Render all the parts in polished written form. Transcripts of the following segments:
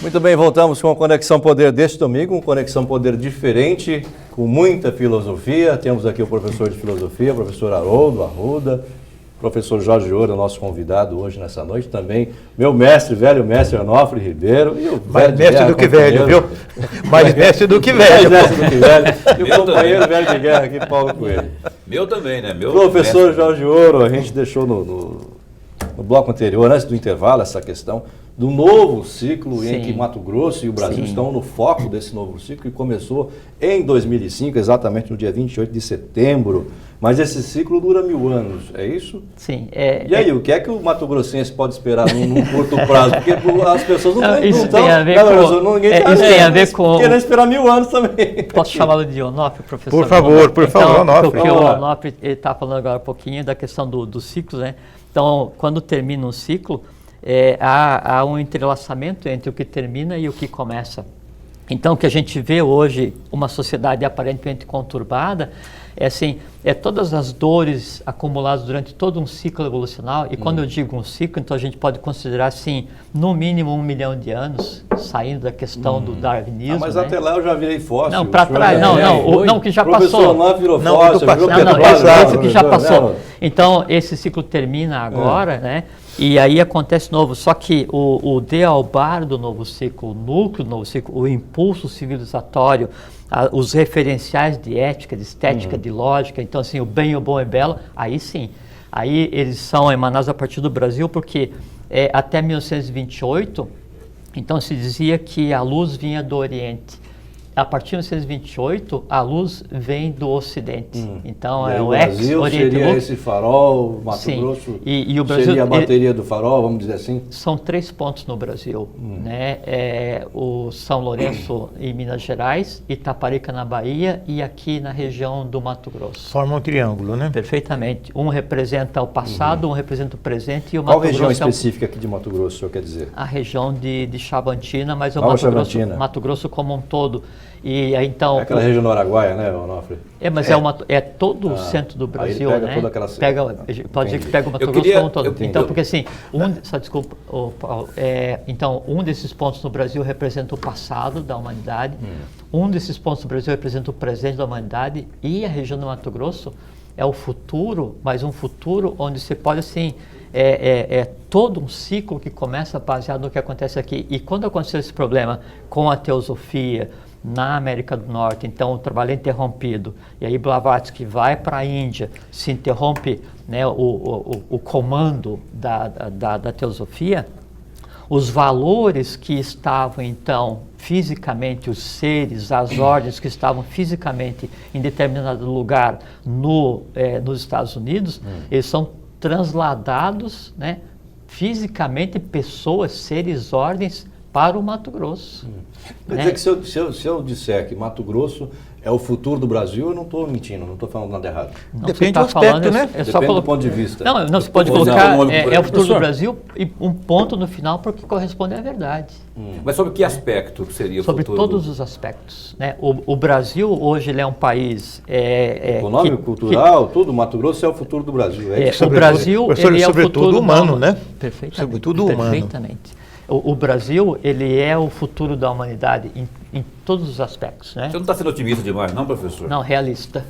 Muito bem, voltamos com a Conexão Poder deste domingo, um Conexão Poder diferente, com muita filosofia. Temos aqui o professor de filosofia, o professor Haroldo Arruda, o professor Jorge Ouro, nosso convidado hoje nessa noite, também meu mestre, velho mestre Onofre Ribeiro. E o mais mestre do que velho, viu? Mais mestre do que velho. Mais mestre do que velho. E o companheiro velho de guerra aqui, Paulo Coelho. Meu também, né? Meu professor Jorge Ouro, a gente deixou no bloco anterior, antes do intervalo, essa questão do novo ciclo em que Mato Grosso e o Brasil estão no foco desse novo ciclo, que começou em 2005, exatamente no dia 28 de setembro. Mas esse ciclo dura 1000 anos, é isso? Sim. E aí, o que é que o Mato Grossense pode esperar num curto prazo? Porque as pessoas não estão... Tem a ver com... Querendo esperar 1000 anos também. Posso chamá-lo de Onofre, professor? Por favor, Onofre. Porque o Onofre está falando agora um pouquinho da questão do ciclo, né? Então, quando termina um ciclo, há um entrelaçamento entre o que termina e o que começa. Então, o que a gente vê hoje, uma sociedade aparentemente conturbada, é todas as dores acumuladas durante todo um ciclo evolucional. E quando eu digo um ciclo, então a gente pode considerar, assim, no mínimo 1 milhão de anos, saindo da questão do darwinismo. Mas até lá eu já virei fóssil. Não, para trás, não, que já passou. Não virou fóssil, esse que já passou. Então, esse ciclo termina agora, né? E aí acontece novo, só que o dealbar do novo ciclo, o núcleo do novo ciclo, o impulso civilizatório, os referenciais de ética, de estética, de lógica, então assim, o bem, o bom e o belo, aí sim, aí eles são emanados a partir do Brasil, porque até 1928, então se dizia que a luz vinha do Oriente. A partir de 1928, a luz vem do Ocidente. Então, é o Brasil seria esse farol, Mato Grosso e o Brasil seria a bateria do farol, vamos dizer assim? São 3 pontos no Brasil, né? O São Lourenço em Minas Gerais, Itaparica na Bahia e aqui na região do Mato Grosso. Forma um triângulo, né? Perfeitamente. Um representa o passado, um representa o presente e o Mato Grosso. Qual região específica aqui de Mato Grosso, o senhor quer dizer? A região de Chavantina, mas o Mato Grosso como um todo. E então aquela região do Araguaia, né, Onofre? Mas todo o centro do Brasil, pega né? Toda aquela... Pode dizer que pega o Mato Grosso como um todo. Então, porque assim, então um desses pontos no Brasil representa o passado da humanidade, um desses pontos no Brasil representa o presente da humanidade e a região do Mato Grosso é o futuro, mas um futuro onde você pode assim todo um ciclo que começa baseado no que acontece aqui. E quando aconteceu esse problema com a teosofia na América do Norte, então o trabalho é interrompido, e aí Blavatsky vai para a Índia, se interrompe, né, o comando da teosofia, os valores que estavam então fisicamente, os seres, as ordens que estavam fisicamente em determinado lugar nos Estados Unidos, eles são transladados, né, fisicamente, pessoas, seres, ordens, para o Mato Grosso. Quer dizer que se eu disser que Mato Grosso é o futuro do Brasil, eu não estou mentindo, não estou falando nada errado. Não, depende do aspecto, né? Depende do ponto de vista. Não, você pode colocar, é o futuro do Brasil e um ponto no final porque corresponde à verdade. Mas sobre que aspecto seria o futuro? Sobre todos os aspectos, né? O Brasil hoje ele é um país... econômico, cultural, tudo. Mato Grosso é o futuro do Brasil. O Brasil ele é o futuro humano, né? Perfeitamente. Sobretudo humano. Perfeitamente. O Brasil, ele é o futuro da humanidade em todos os aspectos, né? Você não está sendo otimista demais, não, professor? Não, realista.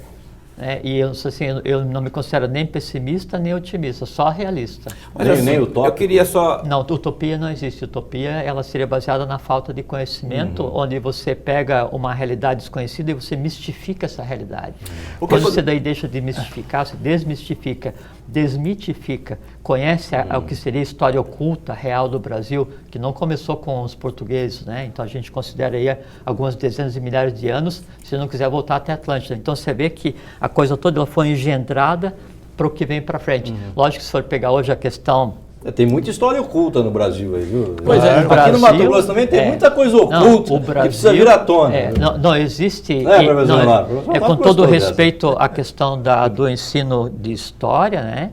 E eu não me considero nem pessimista, nem otimista, só realista. Mas nem utópico? Eu queria só... Não, utopia não existe. Utopia, ela seria baseada na falta de conhecimento, onde você pega uma realidade desconhecida e você mistifica essa realidade. Quando você daí deixa de mistificar, você desmistifica, desmitifica, conhece o que seria a história oculta, real do Brasil, que não começou com os portugueses, né? Então a gente considera aí algumas dezenas de milhares de anos, se não quiser voltar até Atlântida. Então você vê que a coisa toda ela foi engendrada para o que vem para frente. Lógico que se for pegar hoje a questão... Tem muita história oculta no Brasil aí, viu? Pois aqui no Mato Grosso também tem muita coisa oculta que precisa vir à tona. Não existe... com todo respeito à questão do ensino de história, né?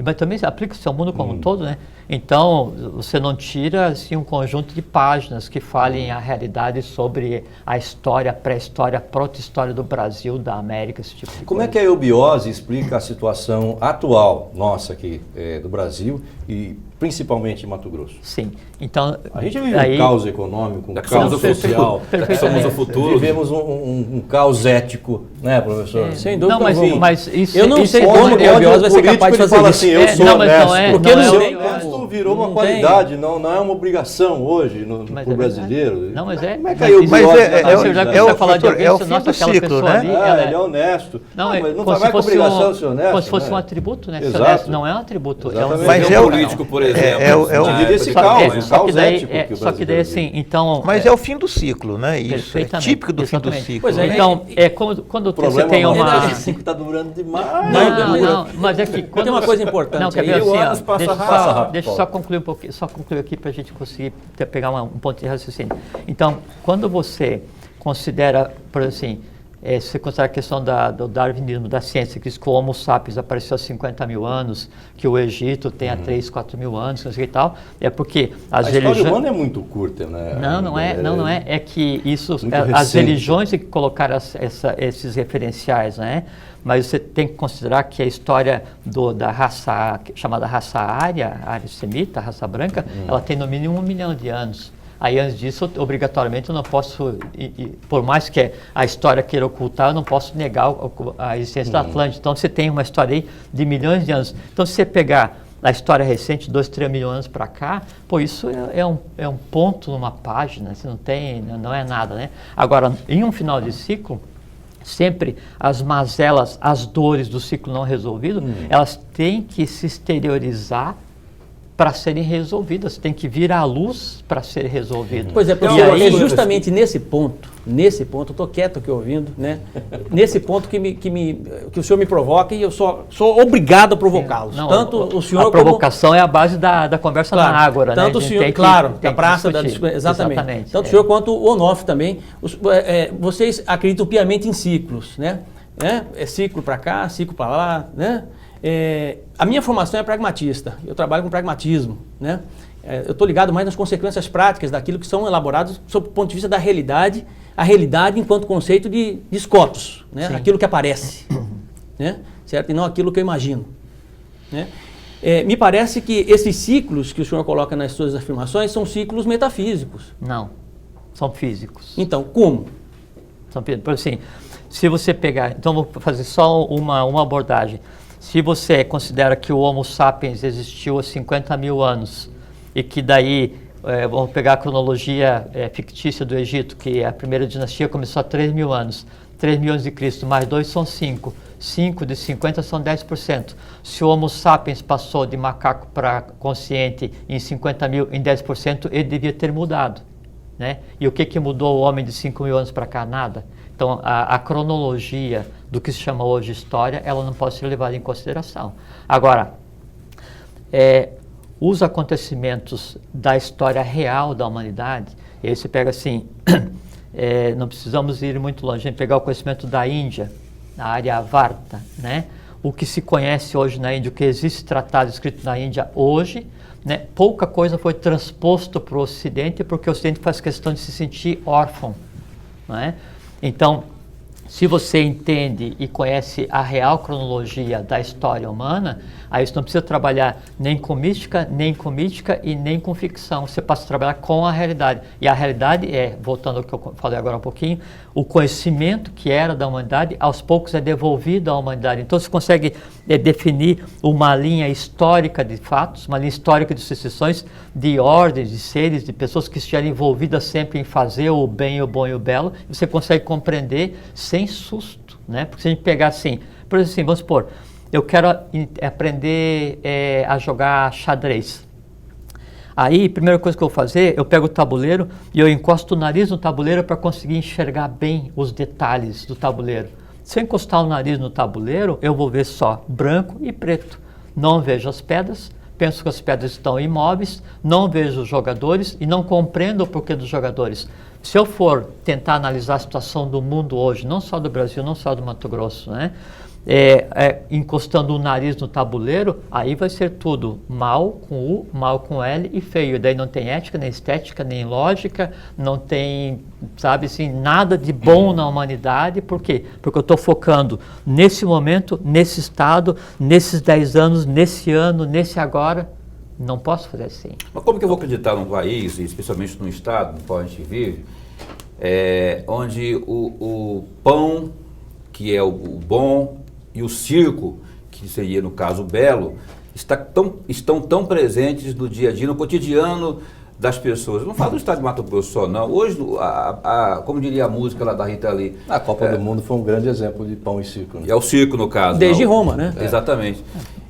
Mas também aplica-se ao mundo como um todo, né? Então, você não tira assim, um conjunto de páginas que falem a realidade sobre a história, a pré-história, a proto-história do Brasil, da América, esse tipo de coisa. Como é que a eubiose explica a situação atual nossa aqui do Brasil e principalmente em Mato Grosso? Sim. Então, A gente vive um caos econômico, um Já que somos caos o social, futuro, somos o futuro. vivemos um caos ético, né, professor? Sem dúvida. não, Enfim, mas isso, eu não isso sei é- como Onde o Biose vai ser político, capaz de ele fazer fala isso. assim, eu sou não, mas honesto. não é- Porque não não é- tem Honesto virou uma não qualidade, não é uma obrigação hoje Mas para o é brasileiro. verdade. Não, mas é. Como é que aí o isso- Mas Biose é analisa o- já que isso? você está falando de doutor, alguém, é o você fim nota do aquela ciclo, pessoa né? ali, ela Ele é honesto. Não, é mas não como vai se com fosse obrigação um, de ser honesto. como se fosse né? um atributo, né? Ser Exato. honesto não é um atributo. Exatamente. Mas Mas é um o- político, por exemplo. Vive esse Só- caos, um só que caos daí, ético que o só que daí brasileiro assim, vive. então... Mas é o fim do ciclo, né? Isso é Perfeitamente, típico do fim do exatamente. ciclo. Pois é, né? Então, quando O você problema tem é uma... que 5 está durando demais. Não, mas é que quando... Tem uma coisa importante Não, quer aí. ver assim, o ó, anos passa deixa, rápido. deixa eu só concluir um pouquinho, só concluir aqui para a gente conseguir pegar um ponto de raciocínio. Então, quando você considera, por exemplo, assim, se você considera a questão do darwinismo, da ciência, que diz que o Homo sapiens apareceu há 50 mil anos, que o Egito tem há 3, 4 mil anos, não sei o que e tal, é porque as A história religiões... humana é muito curta, né? Não é. É que isso, Muito as recente. religiões que colocaram esses referenciais, né? Mas você tem que considerar que a história da raça, chamada raça ária semita, raça branca, ela tem no mínimo 1 milhão de anos. Aí, antes disso, obrigatoriamente, eu não posso, por mais que a história queira ocultar, eu não posso negar a existência da Atlântida. Então, você tem uma história aí de milhões de anos. Então, se você pegar a história recente, 2, 3 milhões de anos para cá, pô, isso é um ponto numa página, você não é nada, né? Agora, em um final de ciclo, sempre as mazelas, as dores do ciclo não resolvido, elas têm que se exteriorizar para serem resolvidas, tem que vir à luz para ser resolvido. Pois é, E professor, aí- é justamente nesse ponto, eu estou quieto aqui ouvindo, né? Nesse ponto que o senhor me provoca e eu sou obrigado a provocá-los. Não, Tanto o senhor a provocação é a base da conversa Claro, na ágora, tanto né? o A gente senhor, tem que- claro, tem da que praça, discutir. exatamente. Tanto o senhor quanto o Onofre também. Vocês acreditam piamente em ciclos, né? É ciclo para cá, ciclo para lá, né? A minha formação é pragmatista, eu trabalho com pragmatismo, né? Eu estou ligado mais nas consequências práticas daquilo que são elaborados sob o ponto de vista da realidade, a realidade enquanto conceito de escotos, né? Aquilo que aparece, né? Certo? E não aquilo que eu imagino, né? Me parece que esses ciclos que o senhor coloca nas suas afirmações são ciclos metafísicos. Não, são físicos. Então, como? Por assim, se você pegar, então vou fazer só uma abordagem. Se você considera que o Homo sapiens existiu há 50 mil anos e que daí, vamos pegar a cronologia fictícia do Egito, que a primeira dinastia começou há 3 mil anos, 3 mil anos de Cristo, mais 2 são 5, 5 de 50 são 10%. Se o Homo sapiens passou de macaco para consciente em 50 mil, em 10%, ele devia ter mudado, né? E o que mudou o homem de 5 mil anos para cá? Nada. Então, a cronologia do que se chama hoje história, ela não pode ser levada em consideração. Agora, os acontecimentos da história real da humanidade, e aí você pega assim, não precisamos ir muito longe, a gente pegar o conhecimento da Índia, a Aryavarta, né? O que se conhece hoje na Índia, o que existe tratado escrito na Índia hoje, né? Pouca coisa foi transposto para o Ocidente, porque o Ocidente faz questão de se sentir órfão, não é? Então, se você entende e conhece a real cronologia da história humana, aí você não precisa trabalhar nem com mística e nem com ficção. Você passa a trabalhar com a realidade. E a realidade voltando ao que eu falei agora um pouquinho, o conhecimento que era da humanidade, aos poucos é devolvido à humanidade. Então você consegue definir uma linha histórica de fatos, uma linha histórica de sucessões, de ordens, de seres, de pessoas que estiverem envolvidas sempre em fazer o bem, o bom e o belo. E você consegue compreender sem susto, né? Porque se a gente pegar assim, por exemplo, assim, vamos supor, eu quero aprender a jogar xadrez. Aí, a primeira coisa que eu vou fazer, eu pego o tabuleiro e eu encosto o nariz no tabuleiro para conseguir enxergar bem os detalhes do tabuleiro. Se eu encostar o nariz no tabuleiro, eu vou ver só branco e preto. Não vejo as pedras, penso que as pedras estão imóveis, não vejo os jogadores e não compreendo o porquê dos jogadores. Se eu for tentar analisar a situação do mundo hoje, não só do Brasil, não só do Mato Grosso, né? Encostando o nariz no tabuleiro, aí vai ser tudo mal com U, mal com L e feio. Daí não tem ética, nem estética, nem lógica, não tem, sabe assim, nada de bom na humanidade. Por quê? Porque eu estou focando nesse momento, nesse estado, nesses 10 anos, nesse ano, nesse agora. Não posso fazer assim. Mas como que eu vou acreditar num país, especialmente num estado no qual a gente vive, onde o pão, que é o bom, e o circo, que seria no caso o belo, estão tão presentes no dia a dia, no cotidiano das pessoas. Eu não falo do estado de Mato Grosso só, não. Hoje, como diria a música lá da Rita Lee... A Copa do Mundo foi um grande exemplo de pão e circo. Né? É o circo, no caso. Desde Roma, né? Exatamente.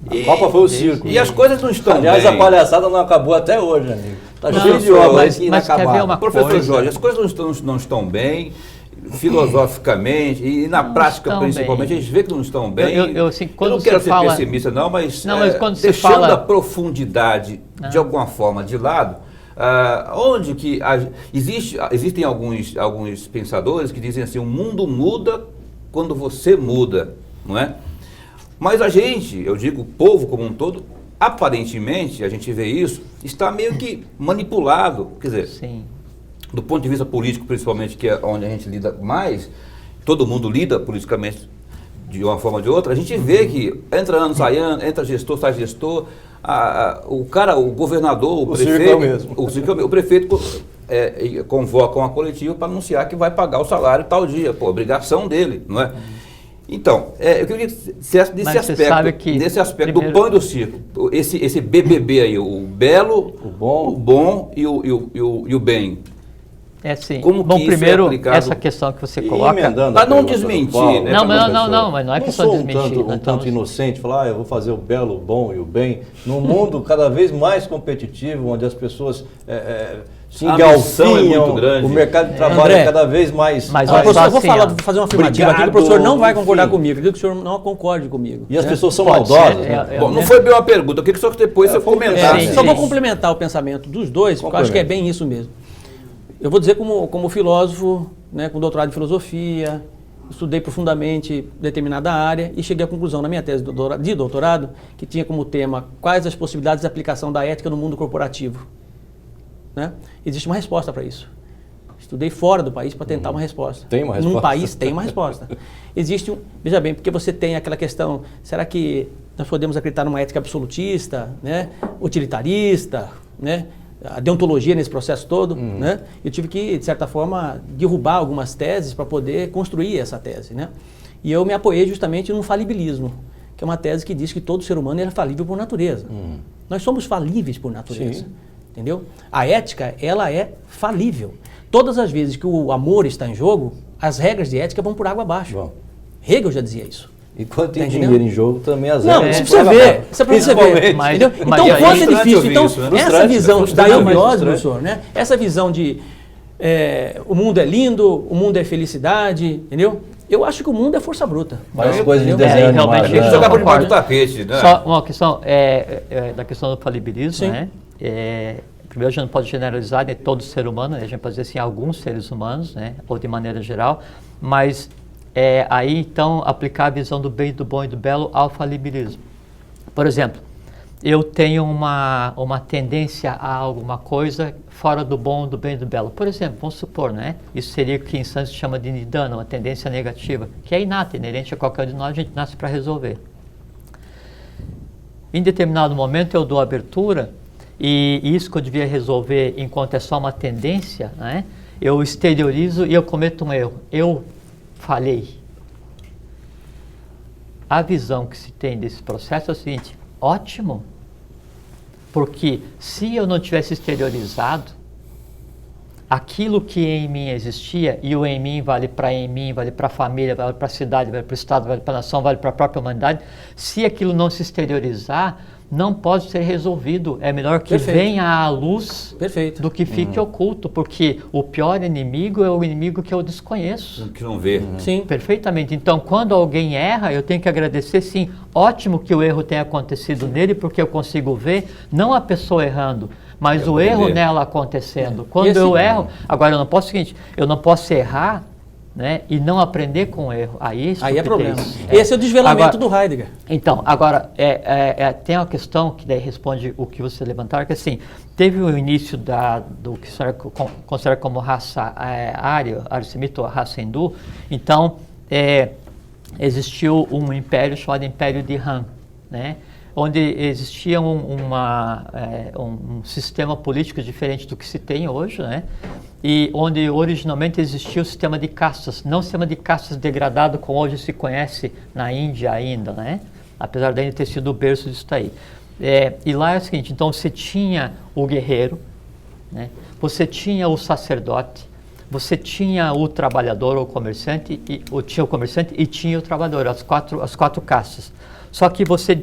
A Copa foi o circo. E as coisas não estão Aliás, bem. a palhaçada não acabou até hoje, amigo. Tá Não, cheio de obras mas quer ver inacabadas. uma Professor coisa? Jorge, as coisas não estão bem, filosoficamente, e na prática estão principalmente, bem. a gente vê que não estão bem. Assim, Eu quando não quero você ser fala... pessimista não, mas quando você deixando fala... a profundidade de alguma forma de lado, onde que existem alguns pensadores que dizem assim, o mundo muda quando você muda, não é? Mas a gente, eu digo o povo como um todo, aparentemente, a gente vê isso, está meio que manipulado, quer dizer, Sim. do ponto de vista político principalmente, que é onde a gente lida mais, todo mundo lida politicamente de uma forma ou de outra, a gente vê que entra ano, sai ano, entra gestor, sai gestor, o governador, o prefeito... circo é o mesmo. O prefeito convoca uma coletiva para anunciar que vai pagar o salário tal dia, obrigação dele, não é? Então, eu queria ser nesse aspecto do pão e do circo, esse BBB aí, o belo, o bom e o bem. É sim. Como Bom, que isso primeiro, é aplicado? essa questão que você coloca... Para não desmentir, né? Não, mas não é questão de desmentir. Um tanto inocente, falar, eu vou fazer o belo, o bom e o bem, num mundo cada vez mais competitivo, onde as pessoas se missão é engalfinham, muito grande. o mercado de trabalho André, é cada vez mais... mas Olha, olha só eu vou assim, fazer uma afirmativa aqui que o professor não vai concordar comigo. Eu digo que o senhor não concorde comigo. E as pessoas são Pode maldosas, ser, né? Bom, não foi bem uma pergunta, eu queria que só que depois você comentasse. sim, Só vou sim. complementar o pensamento dos dois, porque eu acho que é bem isso mesmo. Eu vou dizer como filósofo, né, com doutorado em filosofia, estudei profundamente determinada área e cheguei à conclusão na minha tese de doutorado que tinha como tema quais as possibilidades de aplicação da ética no mundo corporativo. Né? Existe uma resposta para isso. Estudei fora do país para tentar uma resposta. Tem uma resposta? Num país tem uma resposta. Existe veja bem, porque você tem aquela questão, será que nós podemos acreditar numa ética absolutista, né, utilitarista, né? A deontologia nesse processo todo, né? Eu tive que, de certa forma, derrubar algumas teses para poder construir essa tese, né? E eu me apoiei justamente no falibilismo, que é uma tese que diz que todo ser humano é falível por natureza. Nós somos falíveis por natureza, Sim. entendeu? A ética, ela é falível. Todas as vezes que o amor está em jogo, as regras de ética vão por água abaixo. Bom. Hegel já dizia isso. E quando tem Tá dinheiro entendendo? em jogo, também as Não, regras isso vão pra por você água ver. abaixo. Isso é pra você ver. Principalmente. Mas- Entendeu? mas Então, aí- quanto é frustrante difícil. ouvir Então, isso, né? essa Frustrante, visão da frustrante, eubiose, frustrante. professor, né? Essa visão de o mundo é lindo, o mundo é felicidade, entendeu? Eu acho que o mundo é força bruta. Parece coisa de Entendeu? desenho animado. realmente né? isso Jogar por concordo. debaixo do tapete, né? Só uma questão da questão do falibilismo, Sim. né? Primeiro, a gente não pode generalizar de todo ser humano, né? A gente pode dizer assim, alguns seres humanos, né? Ou de maneira geral, mas aí, então, aplicar a visão do bem, do bom e do belo ao falibilismo. Por exemplo, eu tenho uma tendência a alguma coisa fora do bom, do bem e do belo. Por exemplo, vamos supor, né? Isso seria o que em Sanskrit chama de nidana, uma tendência negativa, que é inata, inerente a qualquer um de nós, a gente nasce para resolver. Em determinado momento eu dou abertura e isso que eu devia resolver enquanto é só uma tendência, né? Eu exteriorizo e eu cometo um erro. Eu falhei. A visão que se tem desse processo é o seguinte: ótimo, porque se eu não tivesse exteriorizado aquilo que em mim existia, e o em mim vale para a família, vale para a cidade, vale para o Estado, vale para a nação, vale para a própria humanidade, se aquilo não se exteriorizar, não pode ser resolvido. É melhor que Perfeito. venha à luz Perfeito. do que fique oculto, porque o pior inimigo é o inimigo que eu desconheço. Que não vê. Sim. Perfeitamente. Então, quando alguém erra, eu tenho que agradecer, sim. Ótimo que o erro tenha acontecido nele, porque eu consigo ver, não a pessoa errando, mas o erro nela acontecendo. Quando assim, eu erro, agora eu não posso o seguinte, eu não posso errar, né, e não aprender com o erro. Aí Aí é problema. estupidez. Esse é o desvelamento Agora, do Heidegger. Então, agora, tem uma questão que daí responde o que você levantaram, que assim, teve o início do que se considera como raça ário-semita, ou raça hindu. Então, existiu um império chamado Império de Han, né? onde existia um sistema político diferente do que se tem hoje, né? E onde originalmente existia o sistema de castas, não o sistema de castas degradado como hoje se conhece na Índia ainda, né? Apesar de ainda ter sido o berço disso daí. E lá é o seguinte, então você tinha o guerreiro, né? Você tinha o sacerdote, você tinha o trabalhador ou comerciante, tinha o comerciante e tinha o trabalhador, as quatro castas. Só que você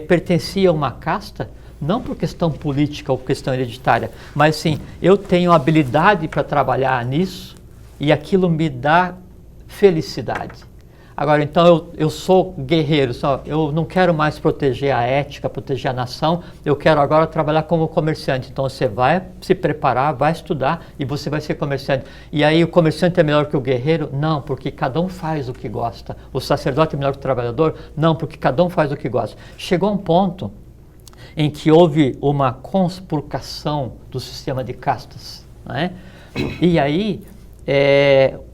pertencia a uma casta, não por questão política ou questão hereditária, mas sim, eu tenho habilidade para trabalhar nisso e aquilo me dá felicidade. Agora, então, eu sou guerreiro, eu não quero mais proteger a ética, proteger a nação, eu quero agora trabalhar como comerciante. Então, você vai se preparar, vai estudar e você vai ser comerciante. E aí, o comerciante é melhor que o guerreiro? Não, porque cada um faz o que gosta. O sacerdote é melhor que o trabalhador? Não, porque cada um faz o que gosta. Chegou a um ponto em que houve uma conspurcação do sistema de castas, né? E aí,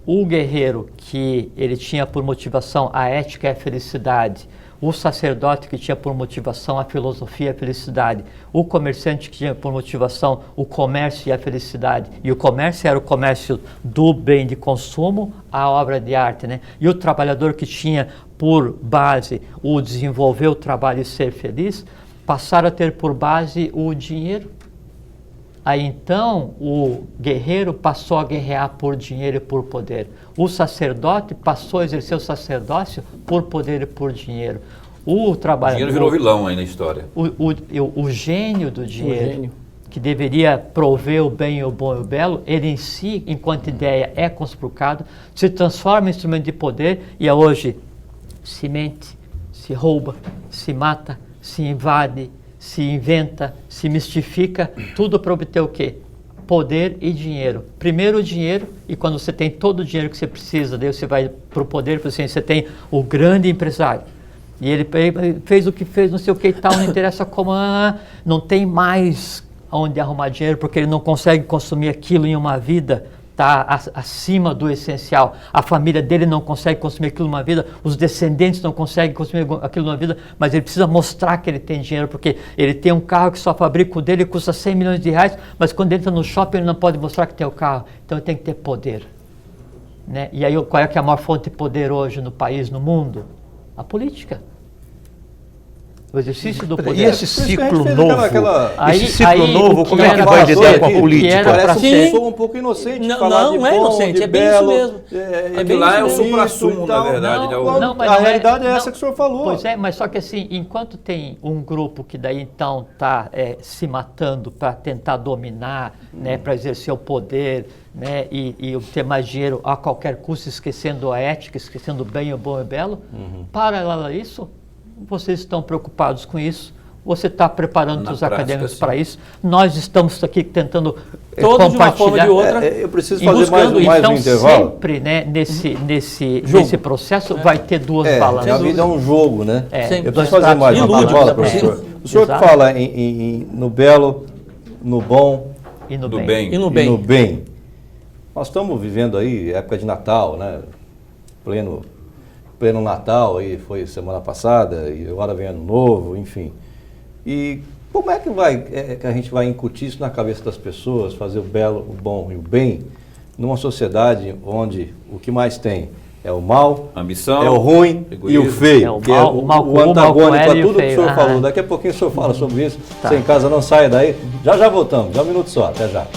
o guerreiro que ele tinha por motivação a ética e a felicidade, o sacerdote que tinha por motivação a filosofia e a felicidade, o comerciante que tinha por motivação o comércio e a felicidade, e o comércio era o comércio do bem de consumo, a obra de arte, né? E o trabalhador que tinha por base o desenvolver o trabalho e ser feliz, passaram a ter por base o dinheiro. Aí então o guerreiro passou a guerrear por dinheiro e por poder. O sacerdote passou a exercer o sacerdócio por poder e por dinheiro. O trabalhador... O dinheiro virou vilão aí na história. O gênio do dinheiro, que deveria prover o bem, o bom e o belo, ele em si, enquanto ideia, é conspurcado, se transforma em instrumento de poder e hoje se mente, se rouba, se mata, se invade, se inventa, se mistifica, tudo para obter o quê? Poder e dinheiro. Primeiro o dinheiro, e quando você tem todo o dinheiro que você precisa, daí você vai para o poder, assim, você tem o grande empresário. E ele fez o que fez, não sei o que e tal, não interessa como, não tem mais onde arrumar dinheiro, porque ele não consegue consumir aquilo em uma vida, está acima do essencial. A família dele não consegue consumir aquilo numa vida, os descendentes não conseguem consumir aquilo numa vida, mas ele precisa mostrar que ele tem dinheiro, porque ele tem um carro que só fabrica o dele, custa 100 milhões de reais, mas quando entra no shopping ele não pode mostrar que tem o carro. Então ele tem que ter poder, né? E aí qual é que é a maior fonte de poder hoje no país, no mundo? A política. O exercício do poder. E esse ciclo novo, Aí, como é que vai lidar com a política? Parece uma pessoa um pouco inocente. Não é inocente, é bem isso mesmo. É bem lá é o supra-sumo, na verdade. A realidade é essa que o senhor falou. Pois é, mas só que assim, enquanto tem um grupo que daí então está se matando para tentar dominar, né, para exercer o poder, né, e obter mais dinheiro a qualquer custo, esquecendo a ética, esquecendo o bem, o bom e o belo, paralelo a isso, vocês estão preocupados com isso, você está preparando os acadêmicos para isso, nós estamos aqui tentando todos de uma forma ou de outra. Eu preciso fazer mais um intervalo. Sempre, né, nesse processo vai ter duas balanças. A vida é um jogo, né? Eu preciso fazer mais uma intervalo, professor. O senhor que fala no belo, no bom e no bem. E no bem. Nós estamos vivendo aí época de Natal, né? Pleno Natal, aí foi semana passada, e agora vem Ano Novo, enfim. E como é que a gente vai incutir isso na cabeça das pessoas, fazer o belo, o bom e o bem, numa sociedade onde o que mais tem é o mal, ambição, é o ruim e o feio, o antagônico a tudo que o senhor falou. Daqui a pouquinho o senhor fala sobre isso. Você em casa não saia daí. Já voltamos, um minuto só, até já.